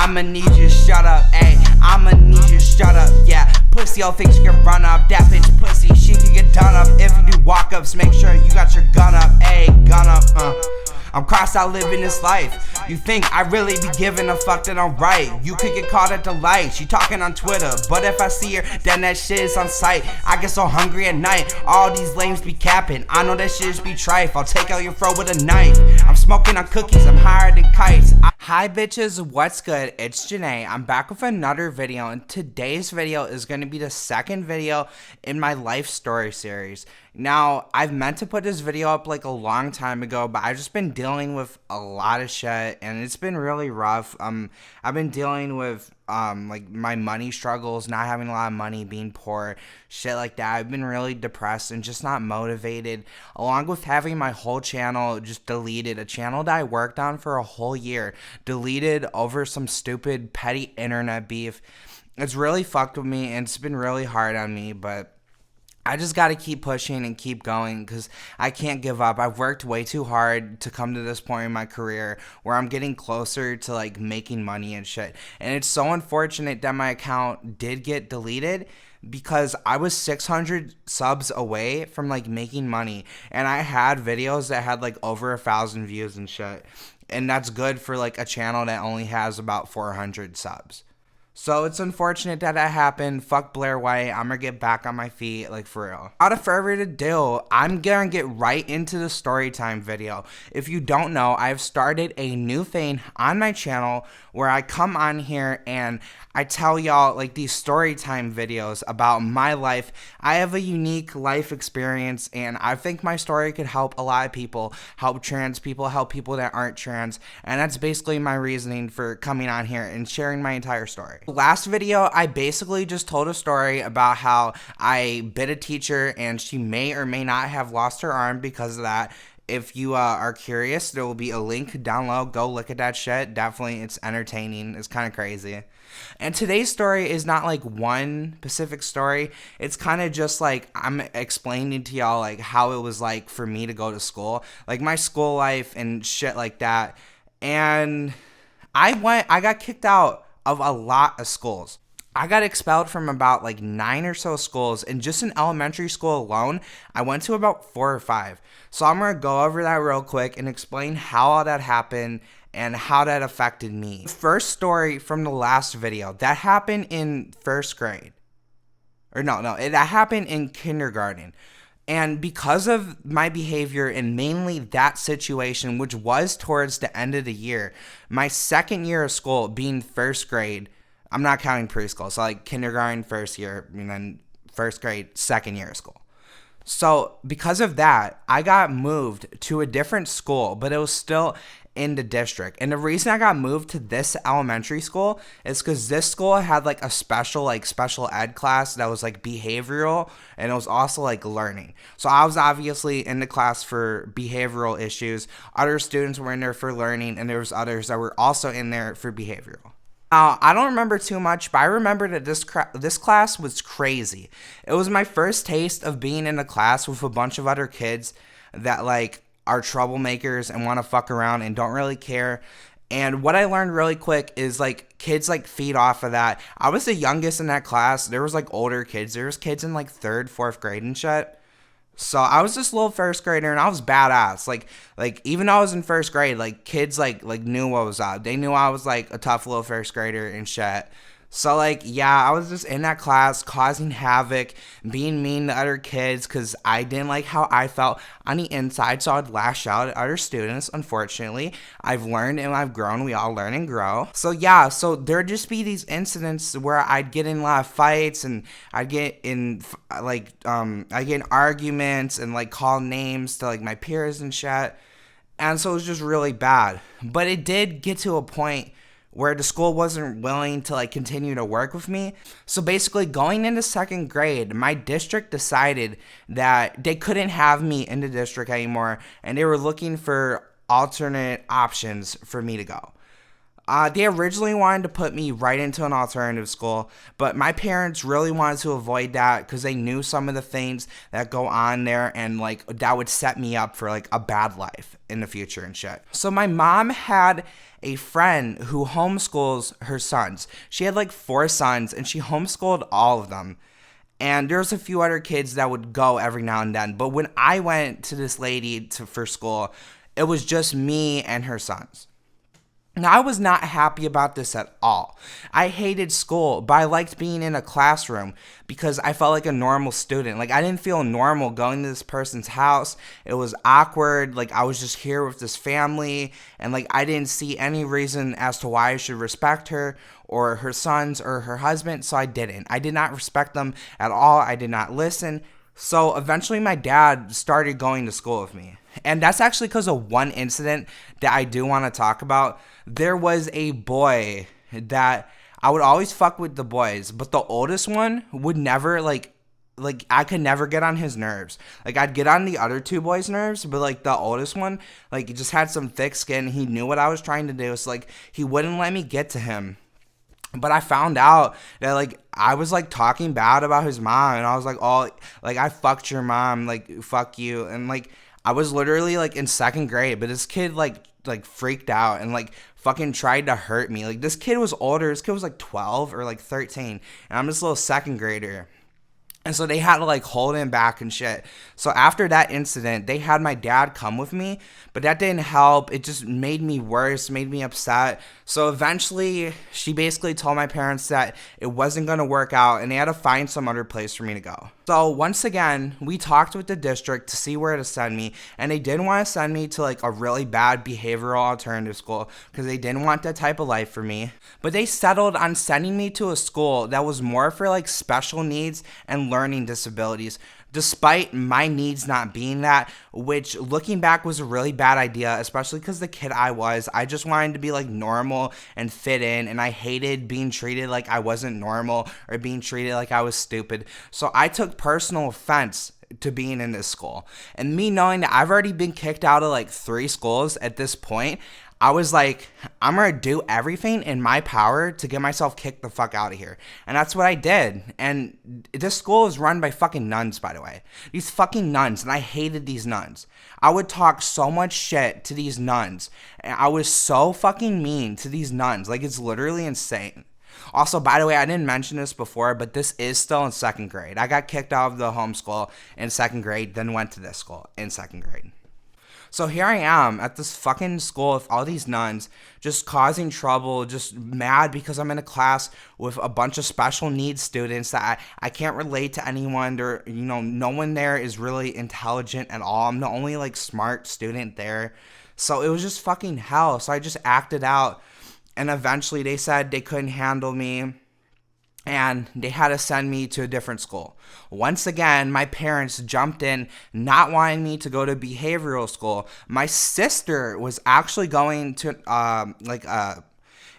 I'ma need you to shut up, ayy. I'ma need you to shut up, yeah. Pussy, all thinks you can run up. That bitch pussy, she can get done up. If you do walk ups, make sure you got your gun up, ayy. Gun up, I'm crossed out living this life. You think I really be giving a fuck that I'm right? You could get caught at the light. She talking on Twitter, but if I see her, then that shit is on sight. I get so hungry at night. All these lames be capping. I know that shit is be trife. I'll take out your throat with a knife. I'm smoking on cookies. I'm higher than kites. Hi bitches, what's good? It's Janae. I'm back with another video, and today's video is going to be the second video in my life story series. Now, I've meant to put this video up like a long time ago, but I've just been dealing with a lot of shit, and it's been really rough. I've been dealing with like my money struggles, not having a lot of money, being poor, shit like that. I've been really depressed and just not motivated, along with having my whole channel just deleted, a channel that I worked on for a whole year, deleted over some stupid petty internet beef. It's really fucked with me, and it's been really hard on me, but I just got to keep pushing and keep going because I can't give up. I've worked way too hard to come to this point in my career where I'm getting closer to like making money and shit. And it's so unfortunate that my account did get deleted because I was 600 subs away from like making money. And I had videos that had like over 1,000 views and shit. And that's good for like a channel that only has about 400 subs. So it's unfortunate that happened. Fuck Blair White. I'm gonna get back on my feet, like for real. Without further ado, I'm gonna get right into the story time video. If you don't know, I've started a new thing on my channel where I come on here and I tell y'all like these story time videos about my life. I have a unique life experience, and I think my story could help a lot of people, help trans people, help people that aren't trans, and that's basically my reasoning for coming on here and sharing my entire story. Last video, I basically just told a story about how I bit a teacher and she may or may not have lost her arm because of that. If you are curious, there will be a link down low. Go look at that shit. Definitely, it's entertaining. It's kind of crazy. And today's story is not like one specific story. It's kind of just like I'm explaining to y'all like how it was like for me to go to school, like my school life and shit like that. And I got kicked out of a lot of schools. I got expelled from about like 9 or so schools, and just in elementary school alone, I went to about 4 or 5. So I'm gonna go over that real quick and explain how all that happened and how that affected me. First story from the last video, that happened in first grade. Or that happened in kindergarten. And because of my behavior and mainly that situation, which was towards the end of the year, my second year of school being first grade, I'm not counting preschool, so like kindergarten, first year, and then first grade, second year of school. So because of that, I got moved to a different school, but it was still in the district. And the reason I got moved to this elementary school is because this school had like a special ed class that was like behavioral, and it was also like learning. So I was obviously in the class for behavioral issues. Other students were in there for learning, and there was others that were also in there for behavioral. I don't remember too much, but I remember that this class was crazy. It was my first taste of being in a class with a bunch of other kids that like are troublemakers and want to fuck around and don't really care. And what I learned really quick is like kids like feed off of that. I was the youngest in that class. There was like older kids. There was kids in like 3rd, 4th grade and shit. So I was this little first grader, and I was badass. Like even though I was in first grade, like kids like knew what was up. They knew I was like a tough little first grader and shit. So like, yeah, I was just in that class causing havoc, being mean to other kids because I didn't like how I felt on the inside, so I'd lash out at other students. Unfortunately, I've learned and I've grown. We all learn and grow. So yeah, so there'd just be these incidents where I'd get in a lot of fights, and I'd get in arguments and like call names to like my peers and shit. And so it was just really bad. But it did get to a point where the school wasn't willing to like continue to work with me. So basically going into 2nd grade, my district decided that they couldn't have me in the district anymore, and they were looking for alternate options for me to go. They originally wanted to put me right into an alternative school, but my parents really wanted to avoid that because they knew some of the things that go on there, and like that would set me up for like a bad life in the future and shit. So my mom had a friend who homeschools her sons. She had like 4 sons and she homeschooled all of them. And there's a few other kids that would go every now and then. But when I went to this lady for school, it was just me and her sons. Now, I was not happy about this at all. I hated school, but I liked being in a classroom because I felt like a normal student. Like, I didn't feel normal going to this person's house. It was awkward. Like, I was just here with this family, and, like, I didn't see any reason as to why I should respect her or her sons or her husband, so I didn't. I did not respect them at all. I did not listen. So, eventually, my dad started going to school with me. And that's actually because of one incident that I do want to talk about. There was a boy that I would always fuck with the boys, but the oldest one would never, like I could never get on his nerves. Like, I'd get on the other 2 boys' nerves, but, like, the oldest one, like, he just had some thick skin. He knew what I was trying to do. So, like, he wouldn't let me get to him. But I found out that, like, I was, like, talking bad about his mom, and I was like, oh, like, I fucked your mom, like, fuck you. And, like, I was literally, like, in 2nd grade, but this kid, like freaked out and, like, fucking tried to hurt me. Like, this kid was older. This kid was, like, 12 or, like, 13, and I'm this little 2nd grader. And so they had to, like, hold him back and shit. So after that incident, they had my dad come with me, but that didn't help. It just made me worse, made me upset. So eventually, she basically told my parents that it wasn't going to work out, and they had to find some other place for me to go. So once again, we talked with the district to see where to send me, and they didn't want to send me to, like, a really bad behavioral alternative school because they didn't want that type of life for me. But they settled on sending me to a school that was more for, like, special needs and learning disabilities, despite my needs not being that, which looking back was a really bad idea, especially because the kid I just wanted to be, like, normal and fit in, and I hated being treated like I wasn't normal or being treated like I was stupid. So I took personal offense to being in this school. And me knowing that I've already been kicked out of, like, 3 schools at this point, I was like, I'm going to do everything in my power to get myself kicked the fuck out of here. And that's what I did. And this school is run by fucking nuns, by the way. These fucking nuns. And I hated these nuns. I would talk so much shit to these nuns. And I was so fucking mean to these nuns. Like, it's literally insane. Also, by the way, I didn't mention this before, but this is still in 2nd grade. I got kicked out of the homeschool in 2nd grade, then went to this school in 2nd grade. So here I am at this fucking school with all these nuns, just causing trouble, just mad because I'm in a class with a bunch of special needs students that I can't relate to anyone. There, you know, no one there is really intelligent at all. I'm the only, like, smart student there. So it was just fucking hell. So I just acted out, and eventually they said they couldn't handle me, and they had to send me to a different school. Once again, my parents jumped in, not wanting me to go to behavioral school. My sister was actually going to,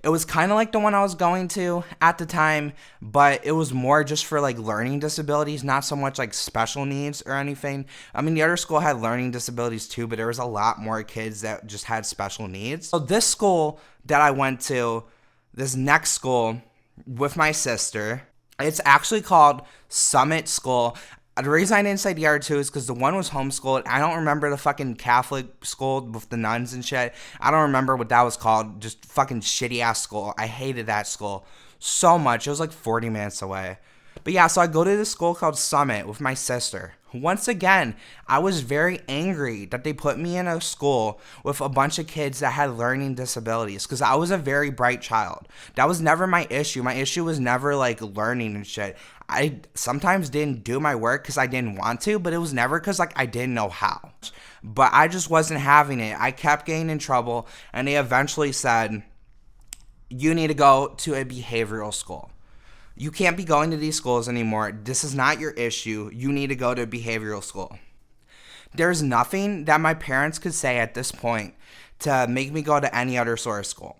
it was kind of like the one I was going to at the time, but it was more just for, like, learning disabilities, not so much, like, special needs or anything. I mean, the other school had learning disabilities too, but there was a lot more kids that just had special needs. So this school that I went to, this next school, with my sister, it's actually called Summit School. The reason I didn't say the other 2 is because the one was homeschooled. I don't remember the fucking Catholic school with the nuns and shit. I don't remember what that was called. Just fucking shitty ass school. I hated that school so much. It was like 40 minutes away. But yeah, so I go to this school called Summit with my sister. Once again, I was very angry that they put me in a school with a bunch of kids that had learning disabilities because I was a very bright child. That was never my issue. My issue was never, like, learning and shit. I sometimes didn't do my work because I didn't want to, but it was never because, like, I didn't know how. But I just wasn't having it. I kept getting in trouble, and they eventually said, you need to go to a behavioral school. You can't be going to these schools anymore. This is not your issue. You need to go to behavioral school. There's nothing that my parents could say at this point to make me go to any other sort of school.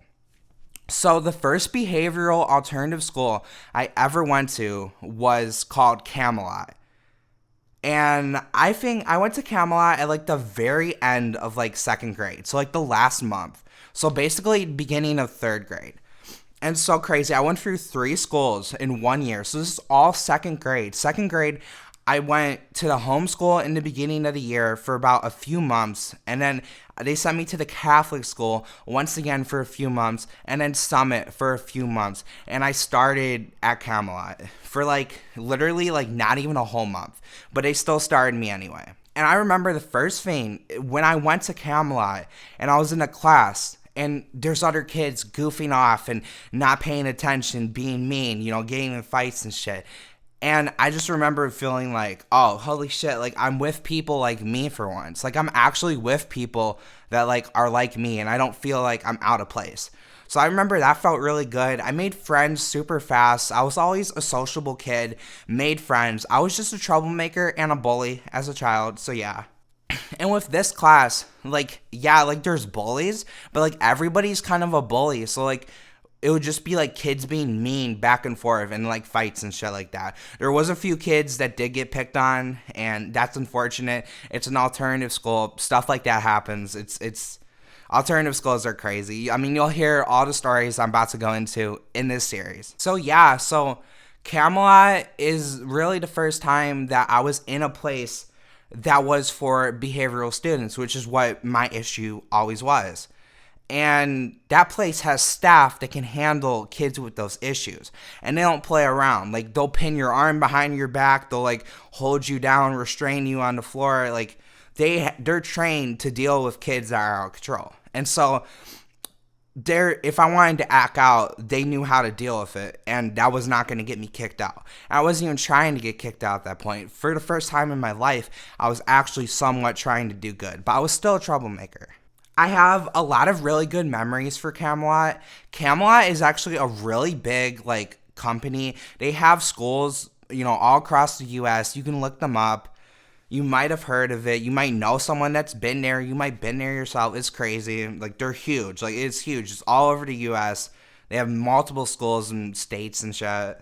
So the first behavioral alternative school I ever went to was called Camelot. And I think I went to Camelot at, like, the very end of, like, 2nd grade. So, like, the last month. So basically beginning of 3rd grade. And so crazy. I went through 3 schools in 1 year. So this is all 2nd grade. 2nd grade, I went to the homeschool in the beginning of the year for about a few months, and then they sent me to the Catholic school once again for a few months, and then Summit for a few months. And I started at Camelot for like literally like not even a whole month, but they still started me anyway. And I remember the first thing when I went to Camelot and I was in a class and there's other kids goofing off and not paying attention, being mean, getting in fights and shit. And I just remember feeling like, oh, holy shit, like I'm with people like me for once. Like I'm actually with people that like are like me and I don't feel like I'm out of place. So I remember that felt really good. I made friends super fast. I was always a sociable kid, made friends. I was just a troublemaker and a bully as a child, so yeah. And with this class, like, yeah, like there's bullies, but like everybody's kind of a bully. So like it would just be like kids being mean back and forth and like fights and shit like that. There was a few kids that did get picked on, and that's unfortunate. It's an alternative school. Stuff like that happens. It's alternative schools are crazy. I mean, you'll hear all the stories I'm about to go into in this series. So yeah, so Camelot is really the first time that I was in a place that was for behavioral students, which is what my issue always was. And that place has staff that can handle kids with those issues. And they don't play around. Like, they'll pin your arm behind your back. They'll, like, hold you down, restrain you on the floor. Like, they're trained to deal with kids that are out of control. And so, if I wanted to act out, they knew how to deal with it. And that was not going to get me kicked out. I wasn't even trying to get kicked out at that point. For the first time in my life, I was actually somewhat trying to do good. But I was still a troublemaker. I have a lot of really good memories for Camelot. Camelot is actually a really big, like, company. They have schools, all across the U.S. You can look them up. You might have heard of it. You might know someone that's been there. You might have been there yourself. It's crazy. Like, they're huge. Like, it's huge. It's all over the U.S. They have multiple schools and states and shit.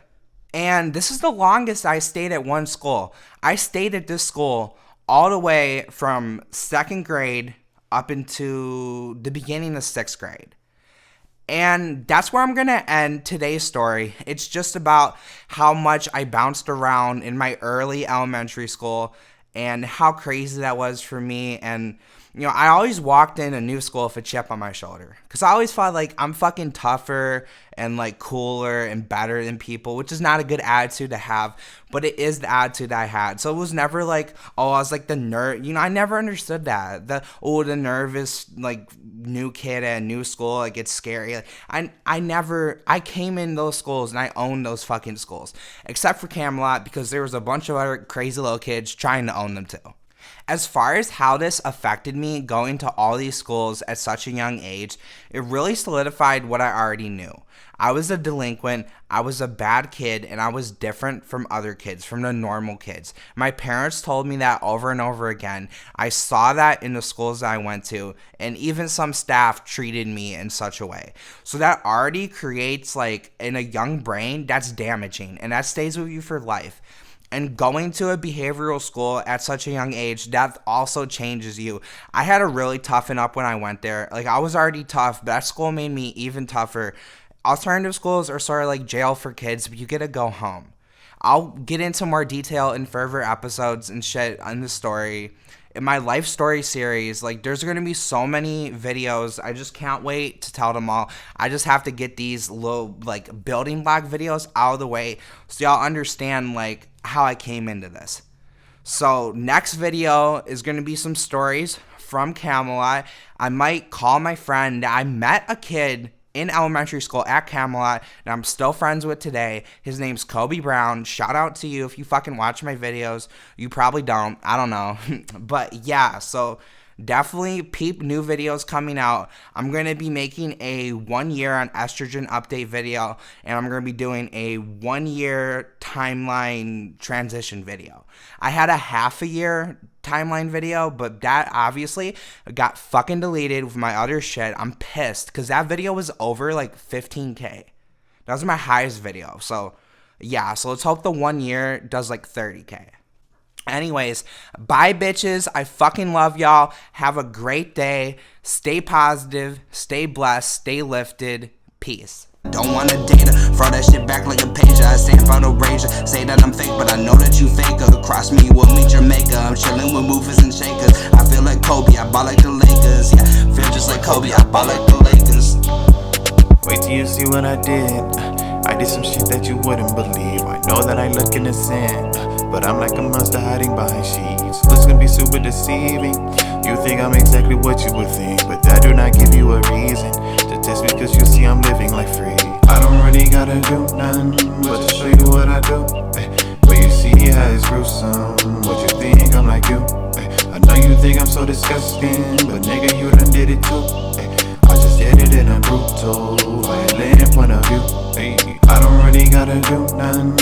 And this is the longest I stayed at one school. I stayed at this school all the way from second grade up into the beginning of 6th grade. And that's where I'm going to end today's story. It's just about how much I bounced around in my early elementary school and how crazy that was for me. And, I always walked in a new school with a chip on my shoulder because I always felt like I'm fucking tougher and like cooler and better than people, which is not a good attitude to have, but it is the attitude I had. So it was never like, oh, I was like the nerd. I never understood that. The nervous like new kid at a new school, like it's scary. Like, I came in those schools and I owned those fucking schools, except for Camelot because there was a bunch of other crazy little kids trying to own them too. As far as how this affected me going to all these schools at such a young age, it really solidified what I already knew. I was a delinquent, I was a bad kid, and I was different from other kids, from the normal kids. My parents told me that over and over again. I saw that in the schools that I went to, and even some staff treated me in such a way. So that already creates, like, in a young brain, that's damaging, and that stays with you for life. And going to a behavioral school at such a young age, that also changes you. I had to really toughen up when I went there. Like, I was already tough, but that school made me even tougher. Alternative schools are sort of like jail for kids, but you get to go home. I'll get into more detail in further episodes and shit on the story. In my life story series, like, there's going to be so many videos. I just can't wait to tell them all. I just have to get these little, like, building block videos out of the way so y'all understand, like, how I came into this. So next video is going to be some stories from Camelot. I might call my friend. I met a kid in elementary school at Camelot that I'm still friends with today. His name's Kobe Brown. Shout out to you if you fucking watch my videos. You probably don't. I don't know. But yeah, so definitely peep new videos coming out. I'm going to be making a 1 year on estrogen update video, and I'm going to be doing a 1 year timeline transition video. I had a half a year timeline video, but that obviously got fucking deleted with my other shit. I'm pissed because that video was over like 15K. That was my highest video. So yeah, so let's hope the 1 year does like 30K. Anyways, bye bitches. I fucking love y'all. Have a great day. Stay positive. Stay blessed. Stay lifted. Peace. Peace. Don't wanna date her, throw that shit back like a pager. I stand for the razor, say that I'm fake, but I know that you faker. Cross me, we'll meet Jamaica. I'm chillin' with movers and shakers. I feel like Kobe, I ball like the Lakers. Yeah, feel just like Kobe, I ball like the Lakers. Wait till you see what I did. I did some shit that you wouldn't believe. I know that I look innocent, but I'm like a monster hiding behind sheets. Looks can be super deceiving. You think I'm exactly what you would think, but that do not give you a reason to test me, cause you see I'm living like free. I don't really gotta do nothing but to show you what I do. But you see how it's gruesome. What you think I'm like you? I know you think I'm so disgusting, but nigga, you done did it too. I just did it in a brutal, violent point of view. I don't really gotta do nothing